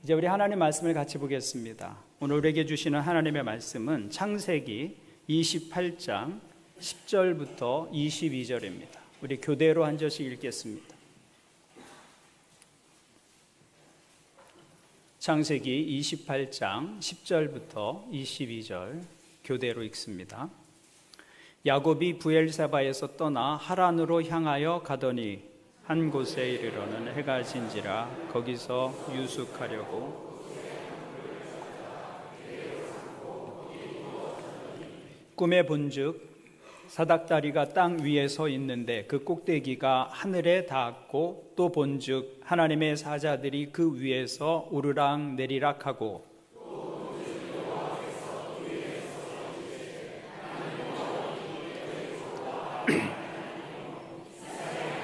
이제 우리 하나님 말씀을 같이 보겠습니다. 오늘 우리에게 주시는 하나님의 말씀은 창세기 28장 10절부터 22절입니다. 우리 교대로 한 절씩 읽겠습니다. 창세기 28장 10절부터 22절 교대로 읽습니다. 야곱이 브엘세바에서 떠나 하란으로 향하여 가더니 한 곳에 이르러는 해가 진지라 거기서 유숙하려고 꿈에 본즉 사닥다리가 땅 위에 서 있는데 그 꼭대기가 하늘에 닿았고 또 본즉 하나님의 사자들이 그 위에서 오르락 내리락 하고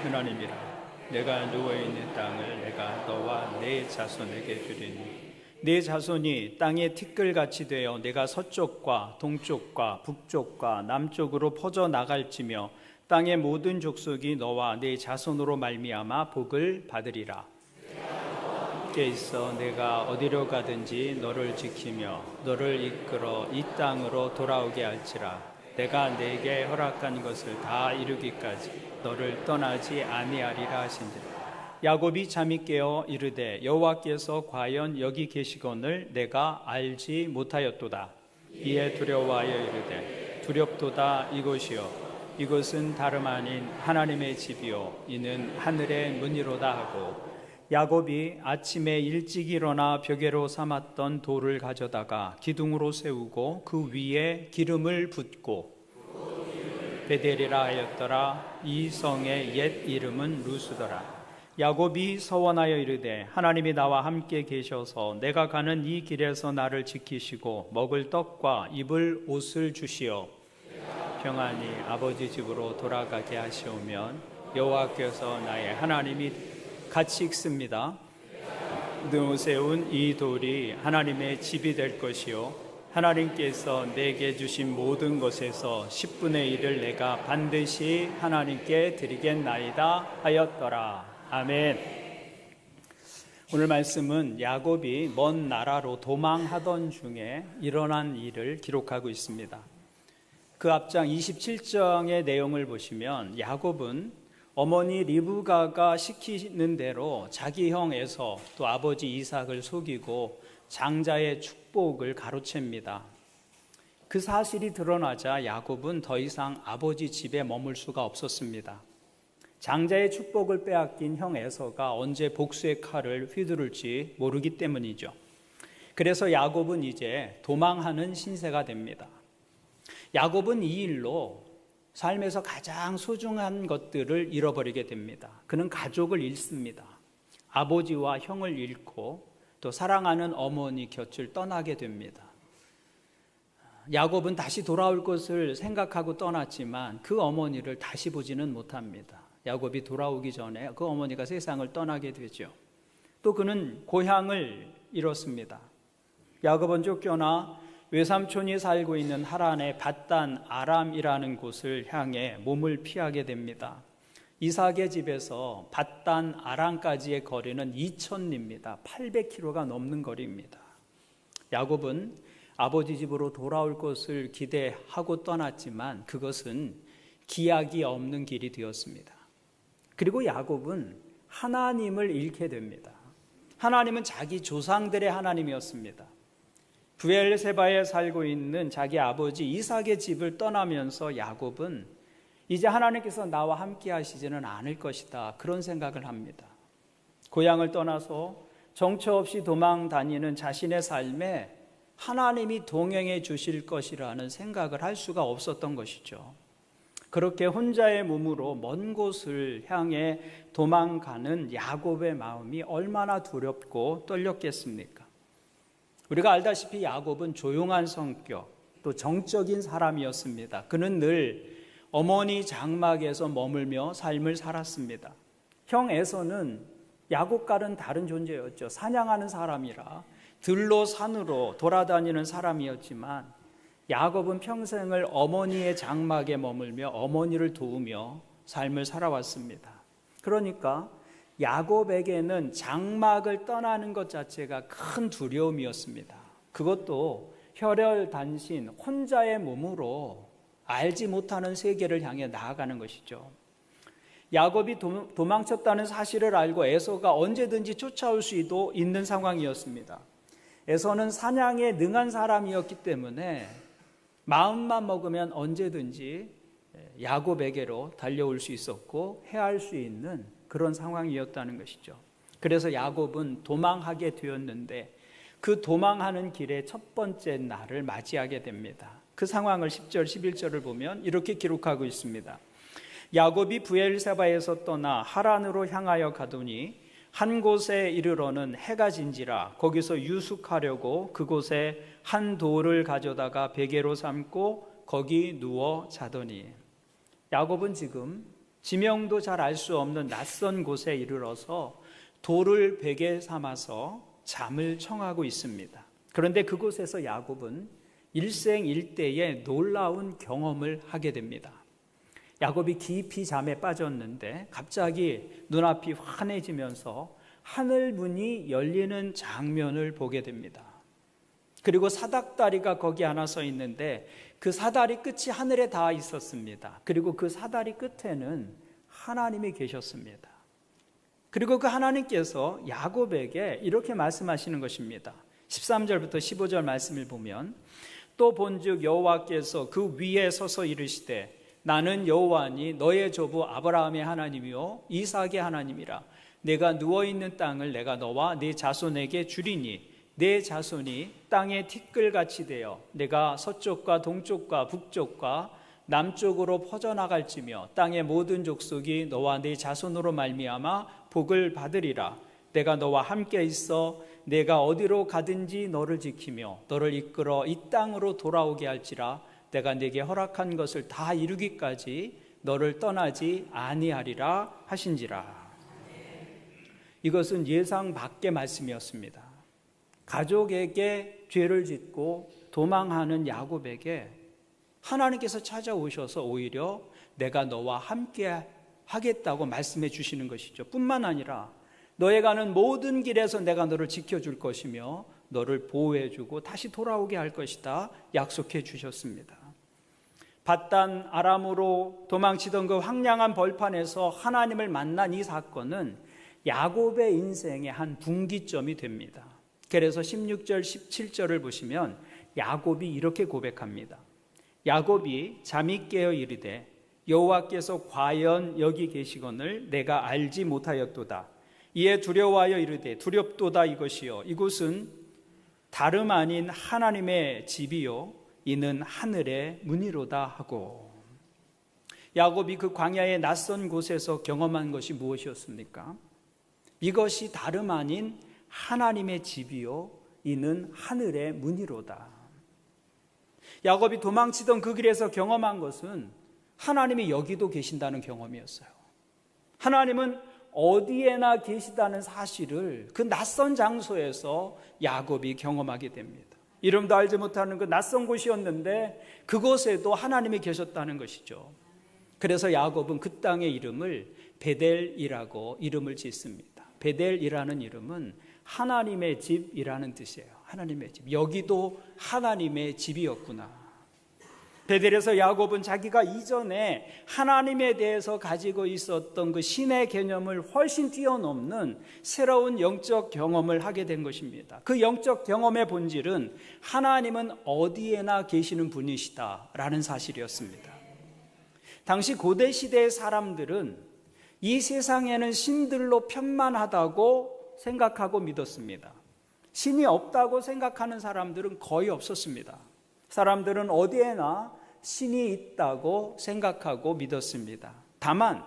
하나님이라 내가 누워있는 땅을 내가 너와 내 자손에게 주리니 내 자손이 땅의 티끌같이 되어 내가 서쪽과 동쪽과 북쪽과 남쪽으로 퍼져나갈지며 땅의 모든 족속이 너와 내 자손으로 말미암아 복을 받으리라. 함께 있어 내가 어디로 가든지 너를 지키며 너를 이끌어 이 땅으로 돌아오게 할지라. 내가 내게 허락한 것을 다 이루기까지 너를 떠나지 아니하리라 하신지라. 야곱이 잠이 깨어 이르되 여호와께서 과연 여기 계시거늘 내가 알지 못하였도다. 이에 두려워하여 이르되 두렵도다. 이곳이요 이곳은 다름 아닌 하나님의 집이요 이는 하늘의 문이로다 하고 야곱이 아침에 일찍 일어나 벽에로 삼았던 돌을 가져다가 기둥으로 세우고 그 위에 기름을 붓고 베델이라 하였더라. 이 성의 옛 이름은 루스더라. 야곱이 서원하여 이르되 하나님이 나와 함께 계셔서 내가 가는 이 길에서 나를 지키시고 먹을 떡과 입을 옷을 주시어 평안히 아버지 집으로 돌아가게 하시오면 여호와께서 나의 하나님이 같이 읽습니다. 너 세운 이 돌이 하나님의 집이 될 것이요 하나님께서 내게 주신 모든 것에서 10분의 1을 내가 반드시 하나님께 드리겠나이다 하였더라. 아멘. 오늘 말씀은 야곱이 먼 나라로 도망하던 중에 일어난 일을 기록하고 있습니다. 그 앞장 27장의 내용을 보시면 야곱은 어머니 리브가가 시키는 대로 자기 형 에서 또 아버지 이삭을 속이고 장자의 축복을 가로챕니다. 그 사실이 드러나자 야곱은 더 이상 아버지 집에 머물 수가 없었습니다. 장자의 축복을 빼앗긴 형 에서가 언제 복수의 칼을 휘두를지 모르기 때문이죠. 그래서 야곱은 이제 도망하는 신세가 됩니다. 야곱은 이 일로 삶에서 가장 소중한 것들을 잃어버리게 됩니다. 그는 가족을 잃습니다. 아버지와 형을 잃고 또 사랑하는 어머니 곁을 떠나게 됩니다. 야곱은 다시 돌아올 것을 생각하고 떠났지만 그 어머니를 다시 보지는 못합니다. 야곱이 돌아오기 전에 그 어머니가 세상을 떠나게 되죠. 또 그는 고향을 잃었습니다. 야곱은 쫓겨나 외삼촌이 살고 있는 하란의 밧단 아람이라는 곳을 향해 몸을 피하게 됩니다. 이삭의 집에서 밧단 아람까지의 거리는 2000리입니다. 800km가 넘는 거리입니다. 야곱은 아버지 집으로 돌아올 것을 기대하고 떠났지만 그것은 기약이 없는 길이 되었습니다. 그리고 야곱은 하나님을 잃게 됩니다. 하나님은 자기 조상들의 하나님이었습니다. 브엘세바에 살고 있는 자기 아버지 이삭의 집을 떠나면서 야곱은 이제 하나님께서 나와 함께 하시지는 않을 것이다, 그런 생각을 합니다. 고향을 떠나서 정처 없이 도망 다니는 자신의 삶에 하나님이 동행해 주실 것이라는 생각을 할 수가 없었던 것이죠. 그렇게 혼자의 몸으로 먼 곳을 향해 도망가는 야곱의 마음이 얼마나 두렵고 떨렸겠습니까? 우리가 알다시피 야곱은 조용한 성격, 또 정적인 사람이었습니다. 그는 늘 어머니 장막에서 머물며 삶을 살았습니다. 형 에서는 야곱과는 다른 존재였죠. 사냥하는 사람이라 들로 산으로 돌아다니는 사람이었지만 야곱은 평생을 어머니의 장막에 머물며 어머니를 도우며 삶을 살아왔습니다. 그러니까 야곱에게는 장막을 떠나는 것 자체가 큰 두려움이었습니다. 그것도 혈혈단신 혼자의 몸으로 알지 못하는 세계를 향해 나아가는 것이죠. 야곱이 도망쳤다는 사실을 알고 에서가 언제든지 쫓아올 수도 있는 상황이었습니다. 에서는 사냥에 능한 사람이었기 때문에 마음만 먹으면 언제든지 야곱에게로 달려올 수 있었고 해할 수 있는 그런 상황이었다는 것이죠. 그래서 야곱은 도망하게 되었는데 그 도망하는 길의 첫 번째 날을 맞이하게 됩니다. 그 상황을 10절, 11절을 보면 이렇게 기록하고 있습니다. 야곱이 브엘세바에서 떠나 하란으로 향하여 가더니 한 곳에 이르러는 해가 진지라 거기서 유숙하려고 그곳에 한 돌을 가져다가 베개로 삼고 거기 누워 자더니 야곱은 지금 지명도 잘 알 수 없는 낯선 곳에 이르러서 돌을 베개 삼아서 잠을 청하고 있습니다. 그런데 그곳에서 야곱은 일생일대의 놀라운 경험을 하게 됩니다. 야곱이 깊이 잠에 빠졌는데 갑자기 눈앞이 환해지면서 하늘 문이 열리는 장면을 보게 됩니다. 그리고 사닥다리가 거기 하나 서 있는데 그 사다리 끝이 하늘에 닿아 있었습니다. 그리고 그 사다리 끝에는 하나님이 계셨습니다. 그리고 그 하나님께서 야곱에게 이렇게 말씀하시는 것입니다. 13절부터 15절 말씀을 보면 또 본즉 여호와께서 그 위에 서서 이르시되 나는 여호와니 너의 조부 아브라함의 하나님이요 이삭의 하나님이라. 내가 누워있는 땅을 내가 너와 네 자손에게 주리니 내 자손이 땅의 티끌같이 되어 내가 서쪽과 동쪽과 북쪽과 남쪽으로 퍼져나갈지며 땅의 모든 족속이 너와 네 자손으로 말미암아 복을 받으리라. 내가 너와 함께 있어 내가 어디로 가든지 너를 지키며 너를 이끌어 이 땅으로 돌아오게 할지라. 내가 네게 허락한 것을 다 이루기까지 너를 떠나지 아니하리라 하신지라. 이것은 예상 밖의 말씀이었습니다. 가족에게 죄를 짓고 도망하는 야곱에게 하나님께서 찾아오셔서 오히려 내가 너와 함께 하겠다고 말씀해 주시는 것이죠. 뿐만 아니라 너에 가는 모든 길에서 내가 너를 지켜줄 것이며 너를 보호해주고 다시 돌아오게 할 것이다 약속해 주셨습니다. 밧단 아람으로 도망치던 그 황량한 벌판에서 하나님을 만난 이 사건은 야곱의 인생의 한 분기점이 됩니다. 그래서 16절 17절을 보시면 야곱이 이렇게 고백합니다. 야곱이 잠이 깨어 이르되 여호와께서 과연 여기 계시거늘 내가 알지 못하였도다. 이에 두려워하여 이르되 두렵도다 이것이요 이곳은 다름 아닌 하나님의 집이요 이는 하늘의 문이로다 하고. 야곱이 그 광야의 낯선 곳에서 경험한 것이 무엇이었습니까? 이것이 다름 아닌 하나님의 집이요 이는 하늘의 문이로다. 야곱이 도망치던 그 길에서 경험한 것은 하나님이 여기도 계신다는 경험이었어요. 하나님은 어디에나 계시다는 사실을 그 낯선 장소에서 야곱이 경험하게 됩니다. 이름도 알지 못하는 그 낯선 곳이었는데 그곳에도 하나님이 계셨다는 것이죠. 그래서 야곱은 그 땅의 이름을 베델이라고 이름을 짓습니다. 베델이라는 이름은 하나님의 집이라는 뜻이에요. 하나님의 집. 여기도 하나님의 집이었구나. 베델에서 야곱은 자기가 이전에 하나님에 대해서 가지고 있었던 그 신의 개념을 훨씬 뛰어넘는 새로운 영적 경험을 하게 된 것입니다. 그 영적 경험의 본질은 하나님은 어디에나 계시는 분이시다라는 사실이었습니다. 당시 고대 시대의 사람들은 이 세상에는 신들로 편만하다고 생각하고 믿었습니다. 신이 없다고 생각하는 사람들은 거의 없었습니다. 사람들은 어디에나 신이 있다고 생각하고 믿었습니다. 다만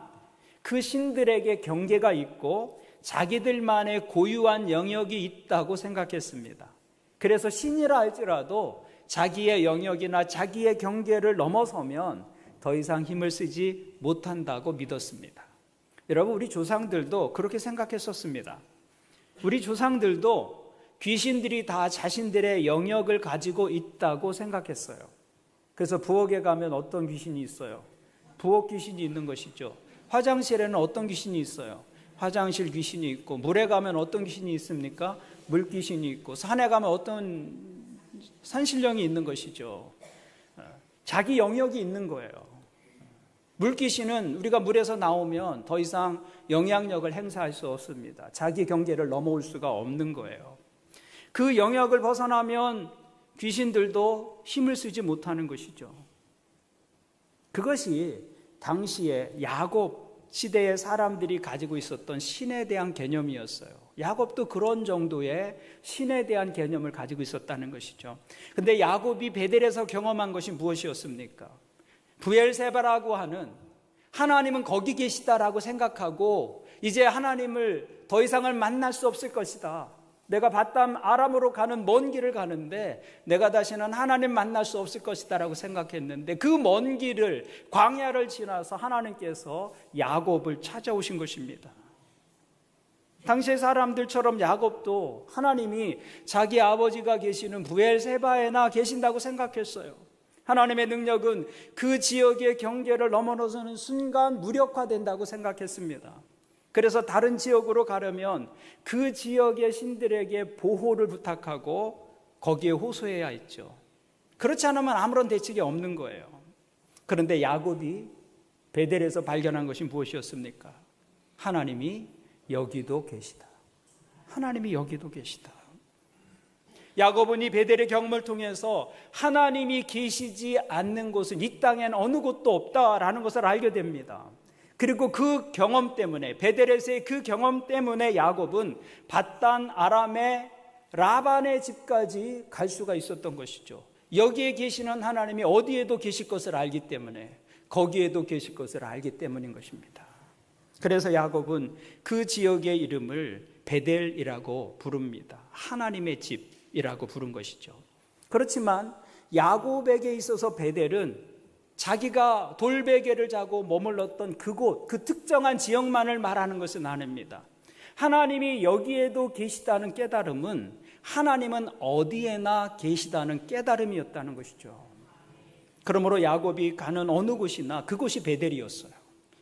그 신들에게 경계가 있고 자기들만의 고유한 영역이 있다고 생각했습니다. 그래서 신이라 할지라도 자기의 영역이나 자기의 경계를 넘어서면 더 이상 힘을 쓰지 못한다고 믿었습니다. 여러분, 우리 조상들도 그렇게 생각했었습니다. 우리 조상들도 귀신들이 다 자신들의 영역을 가지고 있다고 생각했어요. 그래서 부엌에 가면 어떤 귀신이 있어요? 부엌 귀신이 있는 것이죠. 화장실에는 어떤 귀신이 있어요? 화장실 귀신이 있고, 물에 가면 어떤 귀신이 있습니까? 물 귀신이 있고, 산에 가면 어떤 산신령이 있는 것이죠. 자기 영역이 있는 거예요. 물귀신은 우리가 물에서 나오면 더 이상 영향력을 행사할 수 없습니다. 자기 경계를 넘어올 수가 없는 거예요. 그 영역을 벗어나면 귀신들도 힘을 쓰지 못하는 것이죠. 그것이 당시에 야곱 시대의 사람들이 가지고 있었던 신에 대한 개념이었어요. 야곱도 그런 정도의 신에 대한 개념을 가지고 있었다는 것이죠. 근데 야곱이 베델에서 경험한 것이 무엇이었습니까? 브엘세바라고 하는, 하나님은 거기 계시다라고 생각하고 이제 하나님을 더 이상을 만날 수 없을 것이다. 내가 바담 아람으로 가는 먼 길을 가는데 내가 다시는 하나님 만날 수 없을 것이다 라고 생각했는데, 그 먼 길을, 광야를 지나서 하나님께서 야곱을 찾아오신 것입니다. 당시의 사람들처럼 야곱도 하나님이 자기 아버지가 계시는 브엘세바에나 계신다고 생각했어요. 하나님의 능력은 그 지역의 경계를 넘어서는 순간 무력화된다고 생각했습니다. 그래서 다른 지역으로 가려면 그 지역의 신들에게 보호를 부탁하고 거기에 호소해야 했죠. 그렇지 않으면 아무런 대책이 없는 거예요. 그런데 야곱이 베델에서 발견한 것이 무엇이었습니까? 하나님이 여기도 계시다. 하나님이 여기도 계시다. 야곱은 이 베델의 경험을 통해서 하나님이 계시지 않는 곳은 이 땅엔 어느 곳도 없다라는 것을 알게 됩니다. 그리고 그 경험 때문에, 베델에서의 그 경험 때문에 야곱은 밧단 아람의 라반의 집까지 갈 수가 있었던 것이죠. 여기에 계시는 하나님이 어디에도 계실 것을 알기 때문에, 거기에도 계실 것을 알기 때문인 것입니다. 그래서 야곱은 그 지역의 이름을 베델이라고 부릅니다. 하나님의 집이라고 부른 것이죠. 그렇지만 야곱에게 있어서 베델은 자기가 돌베개를 자고 머물렀던 그곳, 그 특정한 지역만을 말하는 것은 아닙니다. 하나님이 여기에도 계시다는 깨달음은 하나님은 어디에나 계시다는 깨달음이었다는 것이죠. 그러므로 야곱이 가는 어느 곳이나 그곳이 베델이었어요.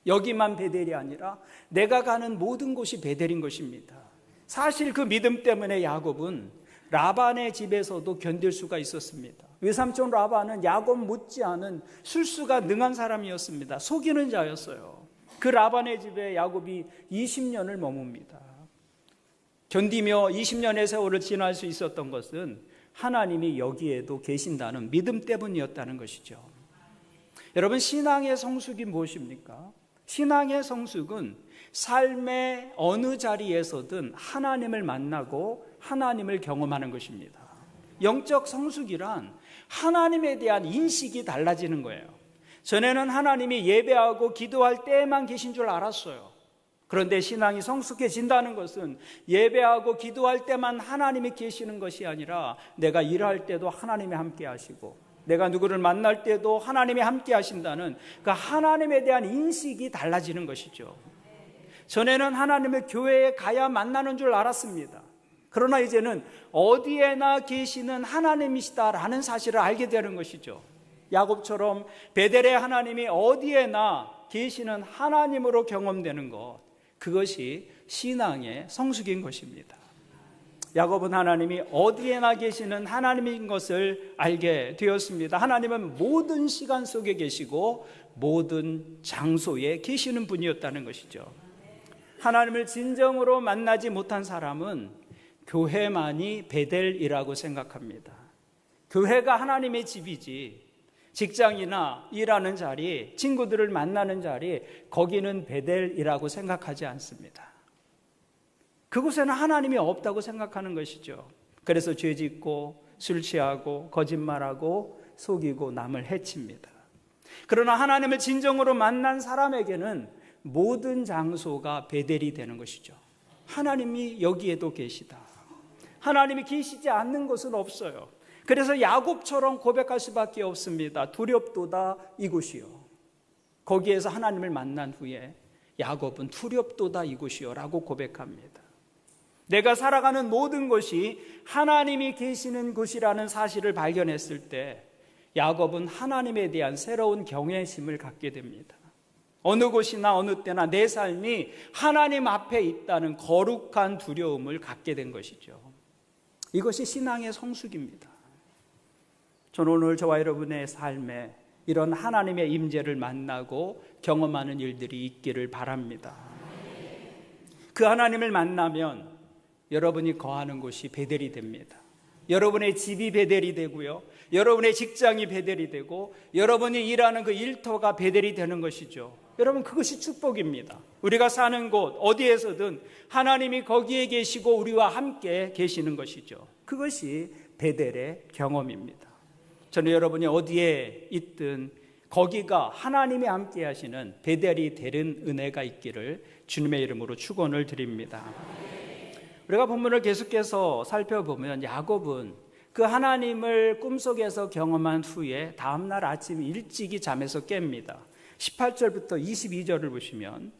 여기만 베델이 아니라 내가 가는 모든 곳이 베델인 것입니다. 사실 그 믿음 때문에 야곱은 라반의 집에서도 견딜 수가 있었습니다. 외삼촌 라반은 야곱 못지않은 술수가 능한 사람이었습니다. 속이는 자였어요. 그 라반의 집에 야곱이 20년을 머뭅니다. 견디며 20년의 세월을 지날 수 있었던 것은 하나님이 여기에도 계신다는 믿음 때문이었다는 것이죠. 여러분, 신앙의 성숙이 무엇입니까? 신앙의 성숙은 삶의 어느 자리에서든 하나님을 만나고 하나님을 경험하는 것입니다. 영적 성숙이란 하나님에 대한 인식이 달라지는 거예요. 전에는 하나님이 예배하고 기도할 때에만 계신 줄 알았어요. 그런데 신앙이 성숙해진다는 것은 예배하고 기도할 때만 하나님이 계시는 것이 아니라 내가 일할 때도 하나님이 함께 하시고 내가 누구를 만날 때도 하나님이 함께 하신다는 그 하나님에 대한 인식이 달라지는 것이죠. 전에는 하나님을 교회에 가야 만나는 줄 알았습니다. 그러나 이제는 어디에나 계시는 하나님이시다라는 사실을 알게 되는 것이죠. 야곱처럼 베델의 하나님이 어디에나 계시는 하나님으로 경험되는 것, 그것이 신앙의 성숙인 것입니다. 야곱은 하나님이 어디에나 계시는 하나님인 것을 알게 되었습니다. 하나님은 모든 시간 속에 계시고 모든 장소에 계시는 분이었다는 것이죠. 하나님을 진정으로 만나지 못한 사람은 교회만이 베델이라고 생각합니다. 교회가 하나님의 집이지 직장이나 일하는 자리, 친구들을 만나는 자리, 거기는 베델이라고 생각하지 않습니다. 그곳에는 하나님이 없다고 생각하는 것이죠. 그래서 죄짓고 술 취하고 거짓말하고 속이고 남을 해칩니다. 그러나 하나님을 진정으로 만난 사람에게는 모든 장소가 베델이 되는 것이죠. 하나님이 여기에도 계시다. 하나님이 계시지 않는 곳은 없어요. 그래서 야곱처럼 고백할 수밖에 없습니다. 두렵도다 이곳이요. 거기에서 하나님을 만난 후에 야곱은 두렵도다 이곳이요 라고 고백합니다. 내가 살아가는 모든 곳이 하나님이 계시는 곳이라는 사실을 발견했을 때 야곱은 하나님에 대한 새로운 경외심을 갖게 됩니다. 어느 곳이나 어느 때나 내 삶이 하나님 앞에 있다는 거룩한 두려움을 갖게 된 것이죠. 이것이 신앙의 성숙입니다. 저는 오늘 저와 여러분의 삶에 이런 하나님의 임재를 만나고 경험하는 일들이 있기를 바랍니다. 그 하나님을 만나면 여러분이 거하는 곳이 베델이 됩니다. 여러분의 집이 베델이 되고요, 여러분의 직장이 베델이 되고, 여러분이 일하는 그 일터가 베델이 되는 것이죠. 여러분, 그것이 축복입니다. 우리가 사는 곳 어디에서든 하나님이 거기에 계시고 우리와 함께 계시는 것이죠. 그것이 베델의 경험입니다. 저는 여러분이 어디에 있든 거기가 하나님이 함께 하시는 베델이 되는 은혜가 있기를 주님의 이름으로 축원을 드립니다. 우리가 본문을 계속해서 살펴보면 야곱은 그 하나님을 꿈속에서 경험한 후에 다음날 아침 일찍이 잠에서 깹니다. 18절부터 22절을 보시면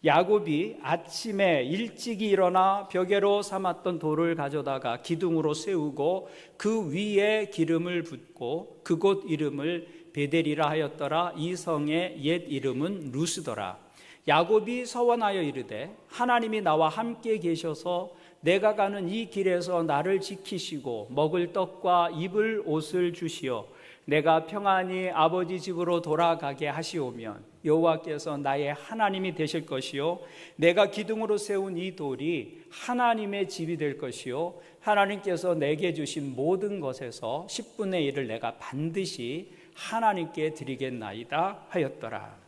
야곱이 아침에 일찍이 일어나 벽에로 삼았던 돌을 가져다가 기둥으로 세우고 그 위에 기름을 붓고 그곳 이름을 베델이라 하였더라. 이 성의 옛 이름은 루스더라. 야곱이 서원하여 이르되 하나님이 나와 함께 계셔서 내가 가는 이 길에서 나를 지키시고 먹을 떡과 입을 옷을 주시어 내가 평안히 아버지 집으로 돌아가게 하시오면 여호와께서 나의 하나님이 되실 것이요 내가 기둥으로 세운 이 돌이 하나님의 집이 될 것이요 하나님께서 내게 주신 모든 것에서 10분의 1을 내가 반드시 하나님께 드리겠나이다 하였더라.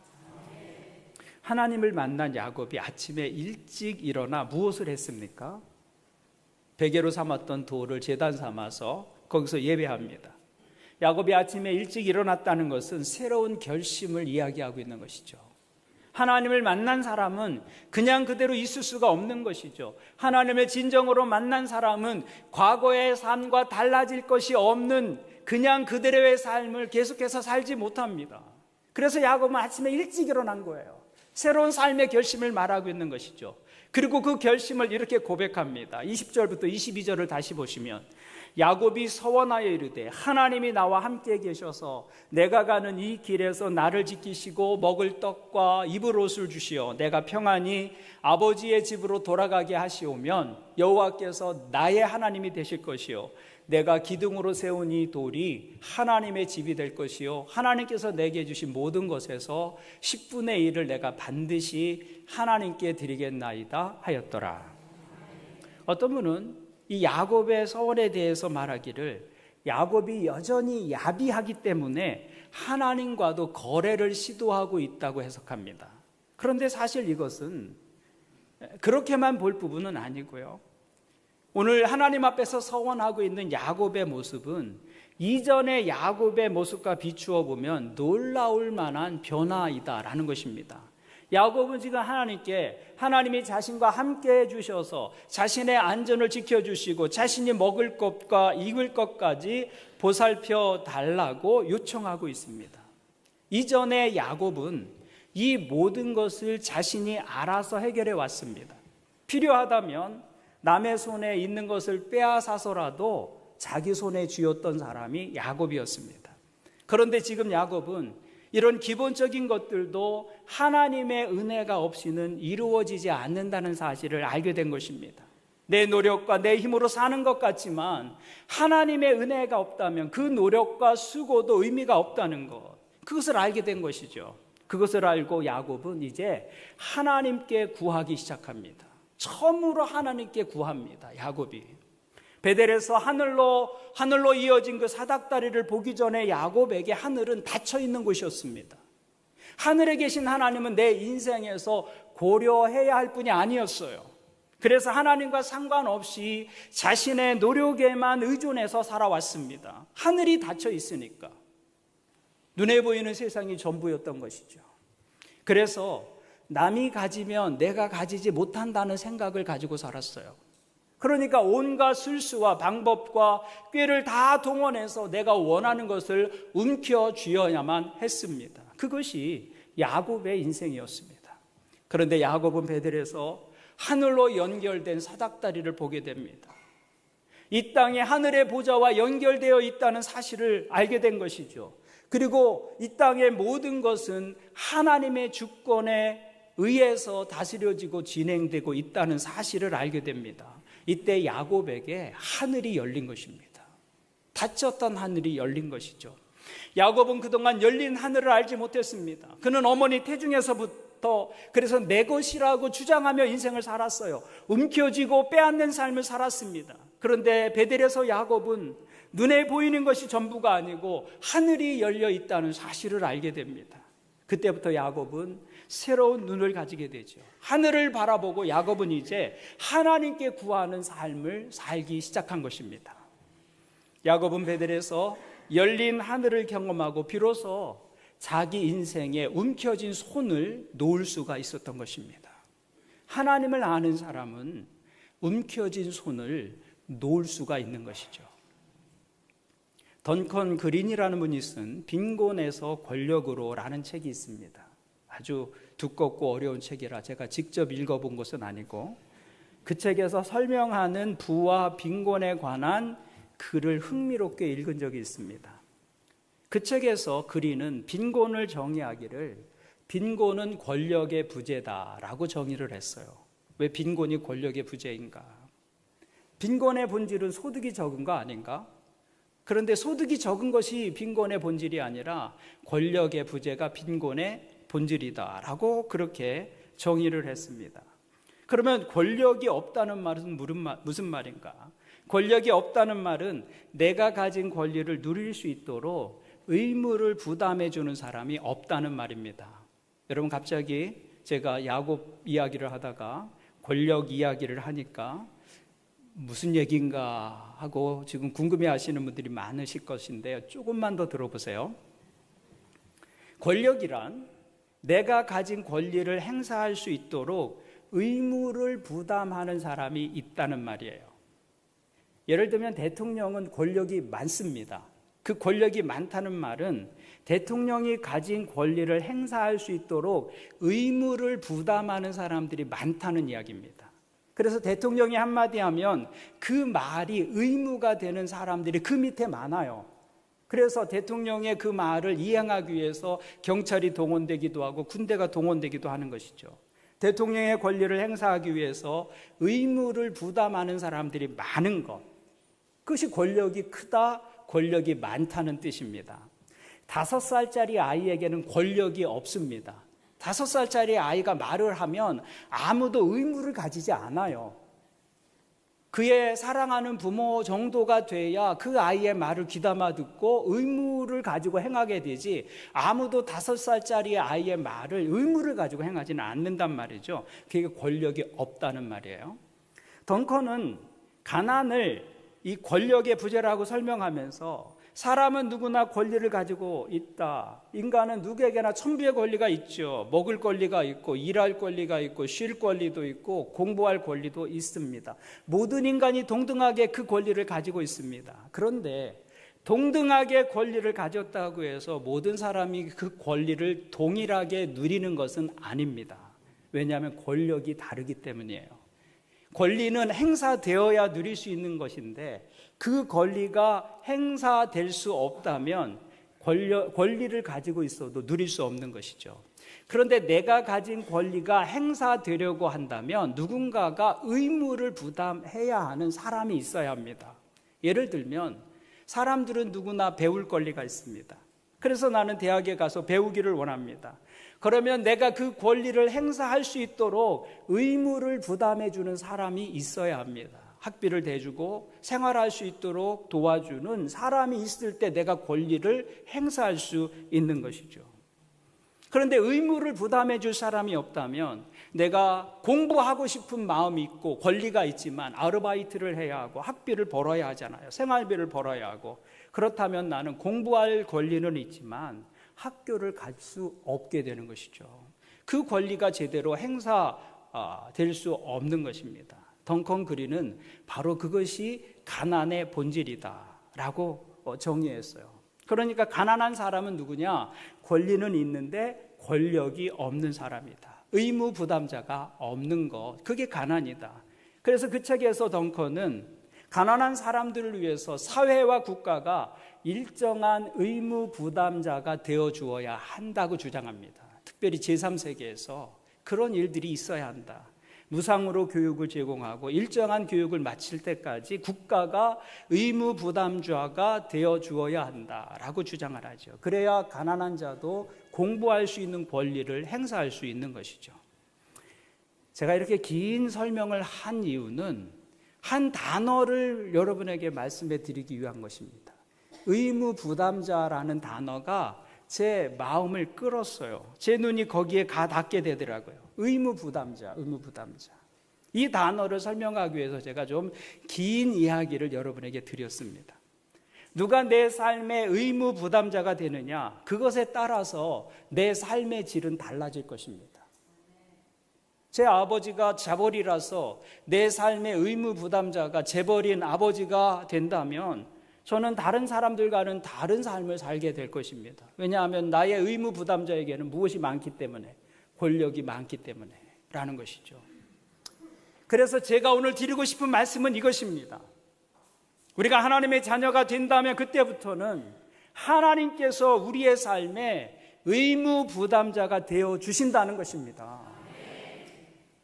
하나님을 만난 야곱이 아침에 일찍 일어나 무엇을 했습니까? 베개로 삼았던 돌을 제단 삼아서 거기서 예배합니다. 야곱이 아침에 일찍 일어났다는 것은 새로운 결심을 이야기하고 있는 것이죠. 하나님을 만난 사람은 그냥 그대로 있을 수가 없는 것이죠. 하나님을 진정으로 만난 사람은 과거의 삶과 달라질 것이 없는 그냥 그대로의 삶을 계속해서 살지 못합니다. 그래서 야곱은 아침에 일찍 일어난 거예요. 새로운 삶의 결심을 말하고 있는 것이죠. 그리고 그 결심을 이렇게 고백합니다. 20절부터 22절을 다시 보시면 야곱이 서원하여 이르되 하나님이 나와 함께 계셔서 내가 가는 이 길에서 나를 지키시고 먹을 떡과 입을 옷을 주시어 내가 평안히 아버지의 집으로 돌아가게 하시오면 여호와께서 나의 하나님이 되실 것이요 내가 기둥으로 세운 이 돌이 하나님의 집이 될 것이요 하나님께서 내게 주신 모든 것에서 10분의 1을 내가 반드시 하나님께 드리겠나이다 하였더라. 어떤 분은 이 야곱의 서원에 대해서 말하기를 야곱이 여전히 야비하기 때문에 하나님과도 거래를 시도하고 있다고 해석합니다. 그런데 사실 이것은 그렇게만 볼 부분은 아니고요. 오늘 하나님 앞에서 서원하고 있는 야곱의 모습은 이전의 야곱의 모습과 비추어 보면 놀라울 만한 변화이다라는 것입니다. 야곱은 지금 하나님께 하나님이 자신과 함께 해주셔서 자신의 안전을 지켜주시고 자신이 먹을 것과 입을 것까지 보살펴 달라고 요청하고 있습니다. 이전의 야곱은 이 모든 것을 자신이 알아서 해결해 왔습니다. 필요하다면 남의 손에 있는 것을 빼앗아서라도 자기 손에 쥐었던 사람이 야곱이었습니다. 그런데 지금 야곱은 이런 기본적인 것들도 하나님의 은혜가 없이는 이루어지지 않는다는 사실을 알게 된 것입니다. 내 노력과 내 힘으로 사는 것 같지만 하나님의 은혜가 없다면 그 노력과 수고도 의미가 없다는 것, 그것을 알게 된 것이죠. 그것을 알고 야곱은 이제 하나님께 구하기 시작합니다. 처음으로 하나님께 구합니다. 야곱이 베델에서 하늘로 이어진 그 사닥다리를 보기 전에 야곱에게 하늘은 닫혀 있는 곳이었습니다. 하늘에 계신 하나님은 내 인생에서 고려해야 할 분이 아니었어요. 그래서 하나님과 상관없이 자신의 노력에만 의존해서 살아왔습니다. 하늘이 닫혀 있으니까 눈에 보이는 세상이 전부였던 것이죠. 그래서 남이 가지면 내가 가지지 못한다는 생각을 가지고 살았어요. 그러니까 온갖 술수와 방법과 꾀를 다 동원해서 내가 원하는 것을 움켜쥐어야만 했습니다. 그것이 야곱의 인생이었습니다. 그런데 야곱은 베델에서 하늘로 연결된 사닥다리를 보게 됩니다. 이 땅에 하늘의 보좌와 연결되어 있다는 사실을 알게 된 것이죠. 그리고 이 땅의 모든 것은 하나님의 주권에 의해서 다스려지고 진행되고 있다는 사실을 알게 됩니다. 이때 야곱에게 하늘이 열린 것입니다. 닫혔던 하늘이 열린 것이죠. 야곱은 그동안 열린 하늘을 알지 못했습니다. 그는 어머니 태중에서부터 그래서 내 것이라고 주장하며 인생을 살았어요. 움켜쥐고 빼앗는 삶을 살았습니다. 그런데 베델에서 야곱은 눈에 보이는 것이 전부가 아니고 하늘이 열려 있다는 사실을 알게 됩니다. 그때부터 야곱은 새로운 눈을 가지게 되죠. 하늘을 바라보고 야곱은 이제 하나님께 구하는 삶을 살기 시작한 것입니다. 야곱은 베델에서 열린 하늘을 경험하고 비로소 자기 인생에 움켜진 손을 놓을 수가 있었던 것입니다. 하나님을 아는 사람은 움켜진 손을 놓을 수가 있는 것이죠. 던컨 그린이라는 분이 쓴 빈곤에서 권력으로라는 책이 있습니다. 아주 두껍고 어려운 책이라 제가 직접 읽어본 것은 아니고 그 책에서 설명하는 부와 빈곤에 관한 글을 흥미롭게 읽은 적이 있습니다. 그 책에서 그린은 빈곤을 정의하기를 빈곤은 권력의 부재다라고 정의를 했어요. 왜 빈곤이 권력의 부재인가? 빈곤의 본질은 소득이 적은 거 아닌가? 그런데 소득이 적은 것이 빈곤의 본질이 아니라 권력의 부재가 빈곤의 본질이다라고 그렇게 정의를 했습니다. 그러면 권력이 없다는 말은 무슨 말인가? 권력이 없다는 말은 내가 가진 권리를 누릴 수 있도록 의무를 부담해 주는 사람이 없다는 말입니다. 여러분, 갑자기 제가 야곱 이야기를 하다가 권력 이야기를 하니까 무슨 얘기인가 하고 지금 궁금해하시는 분들이 많으실 것인데요. 조금만 더 들어보세요. 권력이란 내가 가진 권리를 행사할 수 있도록 의무를 부담하는 사람이 있다는 말이에요. 예를 들면 대통령은 권력이 많습니다. 그 권력이 많다는 말은 대통령이 가진 권리를 행사할 수 있도록 의무를 부담하는 사람들이 많다는 이야기입니다. 그래서 대통령이 한마디 하면 그 말이 의무가 되는 사람들이 그 밑에 많아요. 그래서 대통령의 그 말을 이행하기 위해서 경찰이 동원되기도 하고 군대가 동원되기도 하는 것이죠. 대통령의 권리를 행사하기 위해서 의무를 부담하는 사람들이 많은 것, 그것이 권력이 크다, 권력이 많다는 뜻입니다. 5살짜리 아이에게는 권력이 없습니다. 5살짜리 아이가 말을 하면 아무도 의무를 가지지 않아요. 그의 사랑하는 부모 정도가 돼야 그 아이의 말을 귀담아 듣고 의무를 가지고 행하게 되지, 아무도 5살짜리 아이의 말을 의무를 가지고 행하지는 않는단 말이죠. 그게 권력이 없다는 말이에요. 덩컨은 가난을 이 권력의 부재라고 설명하면서 사람은 누구나 권리를 가지고 있다. 인간은 누구에게나 천부의 권리가 있죠. 먹을 권리가 있고 일할 권리가 있고 쉴 권리도 있고 공부할 권리도 있습니다. 모든 인간이 동등하게 그 권리를 가지고 있습니다. 그런데 동등하게 권리를 가졌다고 해서 모든 사람이 그 권리를 동일하게 누리는 것은 아닙니다. 왜냐하면 권력이 다르기 때문이에요. 권리는 행사되어야 누릴 수 있는 것인데 그 권리가 행사될 수 없다면 권리를 가지고 있어도 누릴 수 없는 것이죠. 그런데 내가 가진 권리가 행사되려고 한다면 누군가가 의무를 부담해야 하는 사람이 있어야 합니다. 예를 들면 사람들은 누구나 배울 권리가 있습니다. 그래서 나는 대학에 가서 배우기를 원합니다. 그러면 내가 그 권리를 행사할 수 있도록 의무를 부담해 주는 사람이 있어야 합니다. 학비를 대주고 생활할 수 있도록 도와주는 사람이 있을 때 내가 권리를 행사할 수 있는 것이죠. 그런데 의무를 부담해 줄 사람이 없다면 내가 공부하고 싶은 마음이 있고 권리가 있지만 아르바이트를 해야 하고 학비를 벌어야 하잖아요. 생활비를 벌어야 하고. 그렇다면 나는 공부할 권리는 있지만 학교를 갈 수 없게 되는 것이죠. 그 권리가 제대로 행사될 수 없는 것입니다. 덩컨 그린은 바로 그것이 가난의 본질이다라고 정의했어요. 그러니까 가난한 사람은 누구냐? 권리는 있는데 권력이 없는 사람이다. 의무 부담자가 없는 것, 그게 가난이다. 그래서 그 책에서 덩컨은 가난한 사람들을 위해서 사회와 국가가 일정한 의무 부담자가 되어 주어야 한다고 주장합니다. 특별히 제3세계에서 그런 일들이 있어야 한다. 무상으로 교육을 제공하고 일정한 교육을 마칠 때까지 국가가 의무 부담자가 되어 주어야 한다라고 주장을 하죠. 그래야 가난한 자도 공부할 수 있는 권리를 행사할 수 있는 것이죠. 제가 이렇게 긴 설명을 한 이유는 한 단어를 여러분에게 말씀해 드리기 위한 것입니다. 의무 부담자라는 단어가 제 마음을 끌었어요. 제 눈이 거기에 가 닿게 되더라고요. 의무 부담자. 이 단어를 설명하기 위해서 제가 좀 긴 이야기를 여러분에게 드렸습니다. 누가 내 삶의 의무 부담자가 되느냐, 그것에 따라서 내 삶의 질은 달라질 것입니다. 제 아버지가 재벌이라서 내 삶의 의무 부담자가 재벌인 아버지가 된다면 저는 다른 사람들과는 다른 삶을 살게 될 것입니다. 왜냐하면 나의 의무 부담자에게는 무엇이 많기 때문에, 권력이 많기 때문에 라는 것이죠. 그래서 제가 오늘 드리고 싶은 말씀은 이것입니다. 우리가 하나님의 자녀가 된다면 그때부터는 하나님께서 우리의 삶에 의무 부담자가 되어 주신다는 것입니다.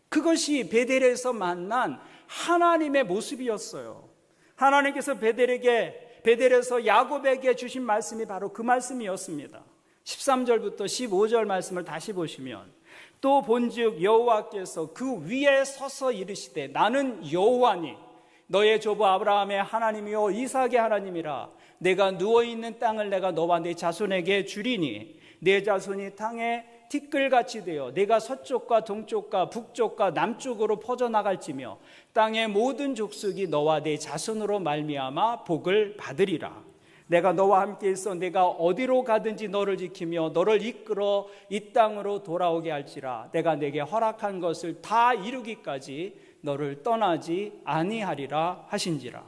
그것이 베델에서 만난 하나님의 모습이었어요. 하나님께서 베델에서 야곱에게 주신 말씀이 바로 그 말씀이었습니다. 13절부터 15절 말씀을 다시 보시면, 또 본즉 여호와께서 그 위에 서서 이르시되 나는 여호와니 너의 조부 아브라함의 하나님이요 이삭의 하나님이라. 내가 누워있는 땅을 내가 너와 내 자손에게 주리니 내 자손이 땅에 티끌같이 되어 내가 서쪽과 동쪽과 북쪽과 남쪽으로 퍼져나갈지며 땅의 모든 족속이 너와 내 자손으로 말미암아 복을 받으리라. 내가 너와 함께 있어 내가 어디로 가든지 너를 지키며 너를 이끌어 이 땅으로 돌아오게 할지라. 내가 내게 허락한 것을 다 이루기까지 너를 떠나지 아니하리라 하신지라.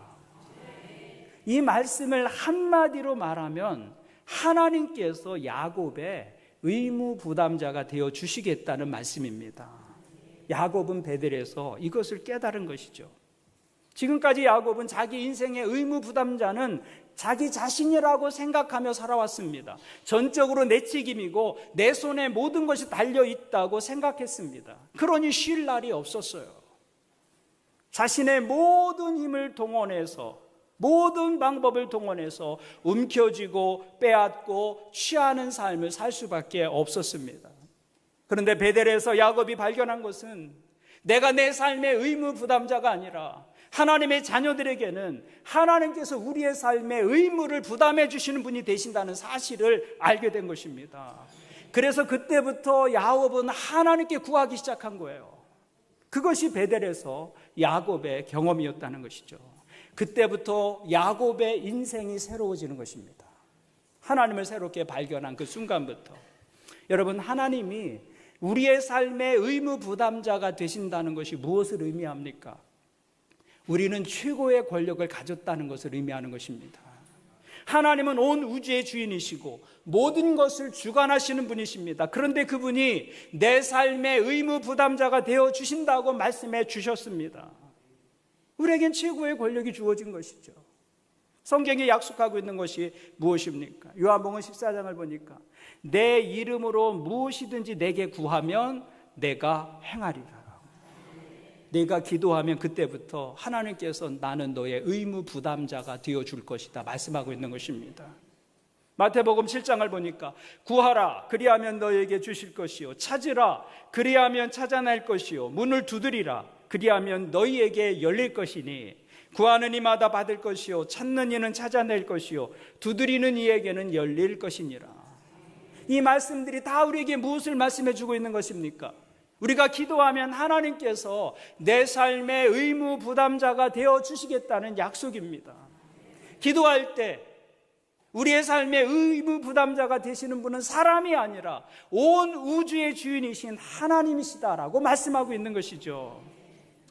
이 말씀을 한마디로 말하면 하나님께서 야곱의 의무 부담자가 되어 주시겠다는 말씀입니다. 야곱은 베델에서 이것을 깨달은 것이죠. 지금까지 야곱은 자기 인생의 의무 부담자는 자기 자신이라고 생각하며 살아왔습니다. 전적으로 내 책임이고 내 손에 모든 것이 달려있다고 생각했습니다. 그러니 쉴 날이 없었어요. 자신의 모든 힘을 동원해서, 모든 방법을 동원해서 움켜쥐고 빼앗고 취하는 삶을 살 수밖에 없었습니다. 그런데 베델에서 야곱이 발견한 것은 내가 내 삶의 의무 부담자가 아니라 하나님의 자녀들에게는 하나님께서 우리의 삶의 의무를 부담해 주시는 분이 되신다는 사실을 알게 된 것입니다. 그래서 그때부터 야곱은 하나님께 구하기 시작한 거예요. 그것이 베델에서 야곱의 경험이었다는 것이죠. 그때부터 야곱의 인생이 새로워지는 것입니다. 하나님을 새롭게 발견한 그 순간부터. 여러분, 하나님이 우리의 삶의 의무 부담자가 되신다는 것이 무엇을 의미합니까? 우리는 최고의 권력을 가졌다는 것을 의미하는 것입니다. 하나님은 온 우주의 주인이시고 모든 것을 주관하시는 분이십니다. 그런데 그분이 내 삶의 의무 부담자가 되어 주신다고 말씀해 주셨습니다. 우리에겐 최고의 권력이 주어진 것이죠. 성경이 약속하고 있는 것이 무엇입니까? 요한복음 14장을 보니까 내 이름으로 무엇이든지 내게 구하면 내가 행하리라. 내가 기도하면 그때부터 하나님께서 나는 너의 의무 부담자가 되어줄 것이다 말씀하고 있는 것입니다. 마태복음 7장을 보니까 구하라 그리하면 너에게 주실 것이요 찾으라 그리하면 찾아낼 것이요 문을 두드리라 그리하면 너희에게 열릴 것이니 구하는 이마다 받을 것이요 찾는 이는 찾아낼 것이요 두드리는 이에게는 열릴 것이니라. 이 말씀들이 다 우리에게 무엇을 말씀해 주고 있는 것입니까? 우리가 기도하면 하나님께서 내 삶의 의무 부담자가 되어 주시겠다는 약속입니다. 기도할 때 우리의 삶의 의무 부담자가 되시는 분은 사람이 아니라 온 우주의 주인이신 하나님이시다라고 말씀하고 있는 것이죠.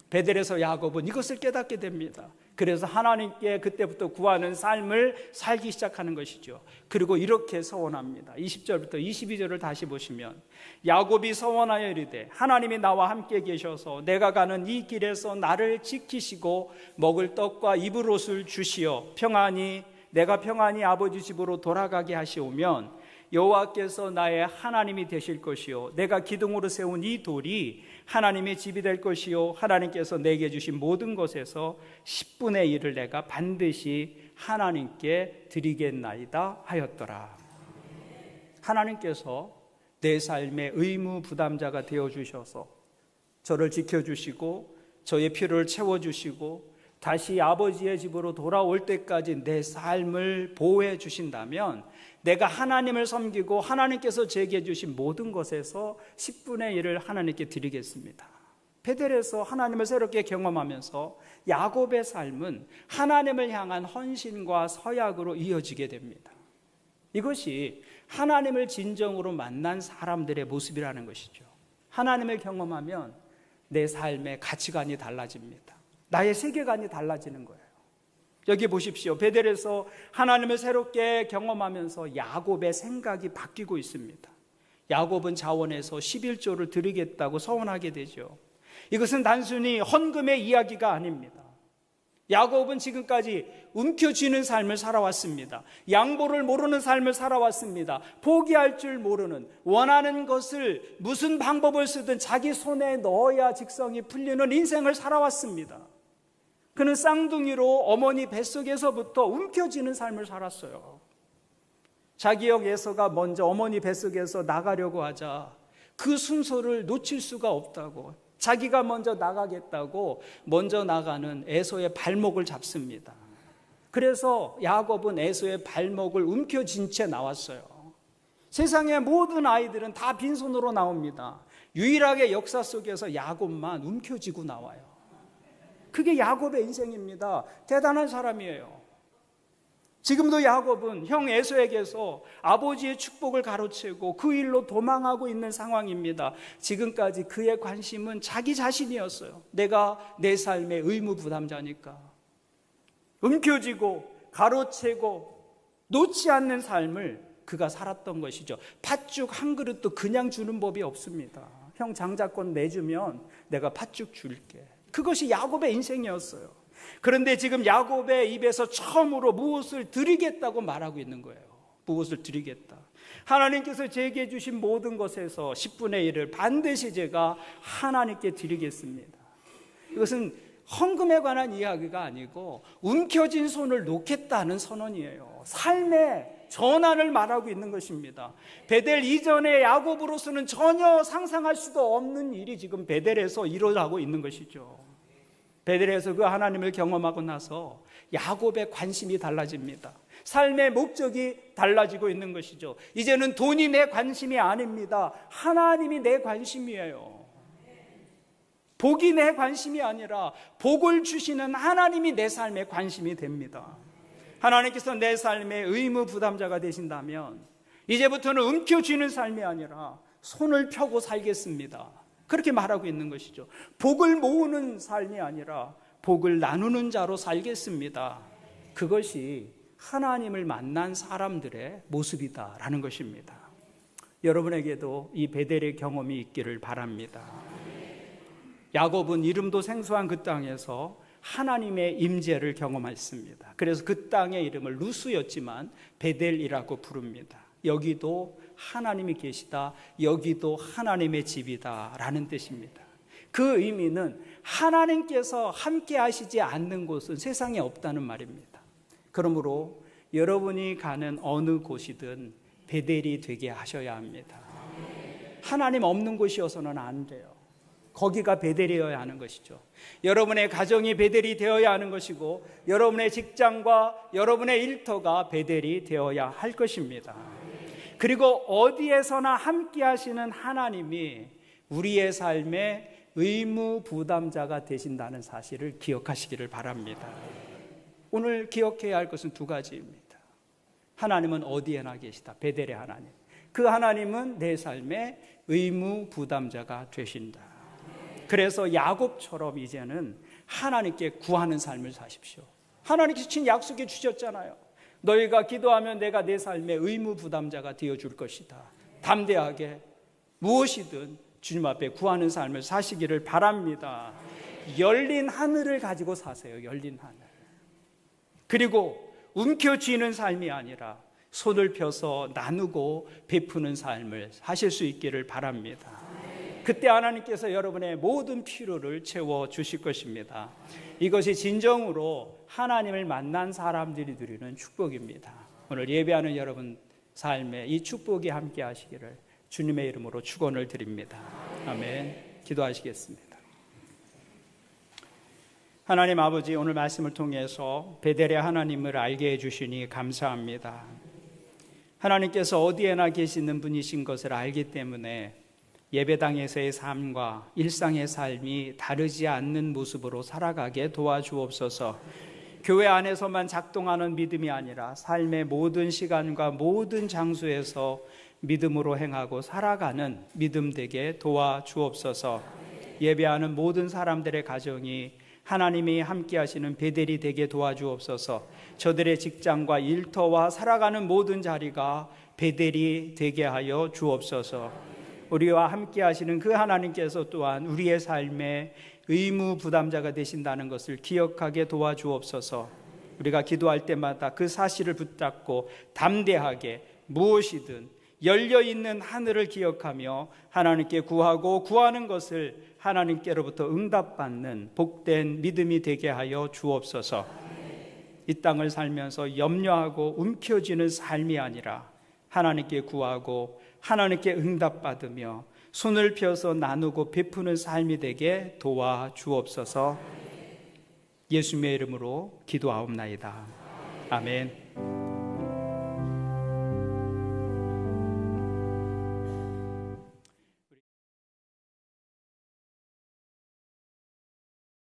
베델에서 야곱은 이것을 깨닫게 됩니다. 그래서 하나님께 그때부터 구하는 삶을 살기 시작하는 것이죠. 그리고 이렇게 서원합니다. 20절부터 22절을 다시 보시면 야곱이 서원하여 이르되 하나님이 나와 함께 계셔서 내가 가는 이 길에서 나를 지키시고 먹을 떡과 입을 옷을 주시어 평안히 내가 평안히 아버지 집으로 돌아가게 하시오면 여호와께서 나의 하나님이 되실 것이요 내가 기둥으로 세운 이 돌이 하나님의 집이 될 것이요 하나님께서 내게 주신 모든 것에서 10분의 1을 내가 반드시 하나님께 드리겠나이다 하였더라. 하나님께서 내 삶의 의무 부담자가 되어주셔서 저를 지켜주시고 저의 필요를 채워주시고 다시 아버지의 집으로 돌아올 때까지 내 삶을 보호해 주신다면 내가 하나님을 섬기고 하나님께서 제게 주신 모든 것에서 10분의 1을 하나님께 드리겠습니다. 베델에서 하나님을 새롭게 경험하면서 야곱의 삶은 하나님을 향한 헌신과 서약으로 이어지게 됩니다. 이것이 하나님을 진정으로 만난 사람들의 모습이라는 것이죠. 하나님을 경험하면 내 삶의 가치관이 달라집니다. 나의 세계관이 달라지는 거예요. 여기 보십시오. 베델에서 하나님을 새롭게 경험하면서 야곱의 생각이 바뀌고 있습니다. 야곱은 자원에서 11조를 드리겠다고 서원하게 되죠. 이것은 단순히 헌금의 이야기가 아닙니다. 야곱은 지금까지 움켜쥐는 삶을 살아왔습니다. 양보를 모르는 삶을 살아왔습니다. 포기할 줄 모르는, 원하는 것을 무슨 방법을 쓰든 자기 손에 넣어야 직성이 풀리는 인생을 살아왔습니다. 그는 쌍둥이로 어머니 뱃속에서부터 움켜쥐는 삶을 살았어요. 자기 형 에서가 먼저 어머니 뱃속에서 나가려고 하자 그 순서를 놓칠 수가 없다고, 자기가 먼저 나가겠다고 먼저 나가는 에서의 발목을 잡습니다. 그래서 야곱은 에서의 발목을 움켜쥔 채 나왔어요. 세상의 모든 아이들은 다 빈손으로 나옵니다. 유일하게 역사 속에서 야곱만 움켜쥐고 나와요. 그게 야곱의 인생입니다. 대단한 사람이에요. 지금도 야곱은 형 에서에게서 아버지의 축복을 가로채고 그 일로 도망하고 있는 상황입니다. 지금까지 그의 관심은 자기 자신이었어요. 내가 내 삶의 의무 부담자니까. 움켜쥐고 가로채고 놓지 않는 삶을 그가 살았던 것이죠. 팥죽 한 그릇도 그냥 주는 법이 없습니다. 형 장자권 내주면 내가 팥죽 줄게. 그것이 야곱의 인생이었어요. 그런데 지금 야곱의 입에서 처음으로 무엇을 드리겠다고 말하고 있는 거예요. 무엇을 드리겠다. 하나님께서 제게 주신 모든 것에서 10분의 1을 반드시 제가 하나님께 드리겠습니다. 이것은 헌금에 관한 이야기가 아니고 움켜쥔 손을 놓겠다는 선언이에요. 삶의 전환을 말하고 있는 것입니다. 베델 이전의 야곱으로서는 전혀 상상할 수도 없는 일이 지금 베델에서 일어나고 있는 것이죠. 베델에서 그 하나님을 경험하고 나서 야곱의 관심이 달라집니다. 삶의 목적이 달라지고 있는 것이죠. 이제는 돈이 내 관심이 아닙니다. 하나님이 내 관심이에요. 복이 내 관심이 아니라 복을 주시는 하나님이 내 삶의 관심이 됩니다. 하나님께서 내 삶의 의무 부담자가 되신다면 이제부터는 움켜쥐는 삶이 아니라 손을 펴고 살겠습니다. 그렇게 말하고 있는 것이죠. 복을 모으는 삶이 아니라 복을 나누는 자로 살겠습니다. 그것이 하나님을 만난 사람들의 모습이다라는 것입니다. 여러분에게도 이 베델의 경험이 있기를 바랍니다. 야곱은 이름도 생소한 그 땅에서 하나님의 임재를 경험했습니다. 그래서 그 땅의 이름을 루스였지만 베델이라고 부릅니다. 여기도 하나님이 계시다, 여기도 하나님의 집이다 라는 뜻입니다. 그 의미는 하나님께서 함께 하시지 않는 곳은 세상에 없다는 말입니다. 그러므로 여러분이 가는 어느 곳이든 베델이 되게 하셔야 합니다. 하나님 없는 곳이어서는 안 돼요. 거기가 베델이어야 하는 것이죠. 여러분의 가정이 베델이 되어야 하는 것이고 여러분의 직장과 여러분의 일터가 베델이 되어야 할 것입니다. 그리고 어디에서나 함께 하시는 하나님이 우리의 삶의 의무 부담자가 되신다는 사실을 기억하시기를 바랍니다. 오늘 기억해야 할 것은 두 가지입니다. 하나님은 어디에나 계시다. 베델의 하나님. 그 하나님은 내 삶의 의무 부담자가 되신다. 그래서 야곱처럼 이제는 하나님께 구하는 삶을 사십시오. 하나님께서 친 약속해 주셨잖아요. 너희가 기도하면 내가 내 삶의 의무 부담자가 되어줄 것이다. 담대하게 무엇이든 주님 앞에 구하는 삶을 사시기를 바랍니다. 열린 하늘을 가지고 사세요. 열린 하늘. 그리고 움켜쥐는 삶이 아니라 손을 펴서 나누고 베푸는 삶을 하실 수 있기를 바랍니다. 그때 하나님께서 여러분의 모든 필요를 채워주실 것입니다. 이것이 진정으로 하나님을 만난 사람들이 누리는 축복입니다. 오늘 예배하는 여러분 삶에 이 축복이 함께 하시기를 주님의 이름으로 축원을 드립니다. 아멘. 기도하시겠습니다. 하나님 아버지, 오늘 말씀을 통해서 베델의 하나님을 알게 해주시니 감사합니다. 하나님께서 어디에나 계시는 분이신 것을 알기 때문에 예배당에서의 삶과 일상의 삶이 다르지 않는 모습으로 살아가게 도와주옵소서. 교회 안에서만 작동하는 믿음이 아니라 삶의 모든 시간과 모든 장소에서 믿음으로 행하고 살아가는 믿음 되게 도와주옵소서. 예배하는 모든 사람들의 가정이 하나님이 함께 하시는 베델이 되게 도와주옵소서. 저들의 직장과 일터와 살아가는 모든 자리가 베델이 되게 하여 주옵소서. 우리와 함께 하시는 그 하나님께서 또한 우리의 삶의 의무 부담자가 되신다는 것을 기억하게 도와주옵소서. 우리가 기도할 때마다 그 사실을 붙잡고 담대하게 무엇이든 열려있는 하늘을 기억하며 하나님께 구하고 구하는 것을 하나님께로부터 응답받는 복된 믿음이 되게 하여 주옵소서. 이 땅을 살면서 염려하고 움켜쥐는 삶이 아니라 하나님께 구하고 하나님께 응답받으며 손을 펴서 나누고 베푸는 삶이 되게 도와주옵소서. 예수님의 이름으로 기도하옵나이다. 아멘.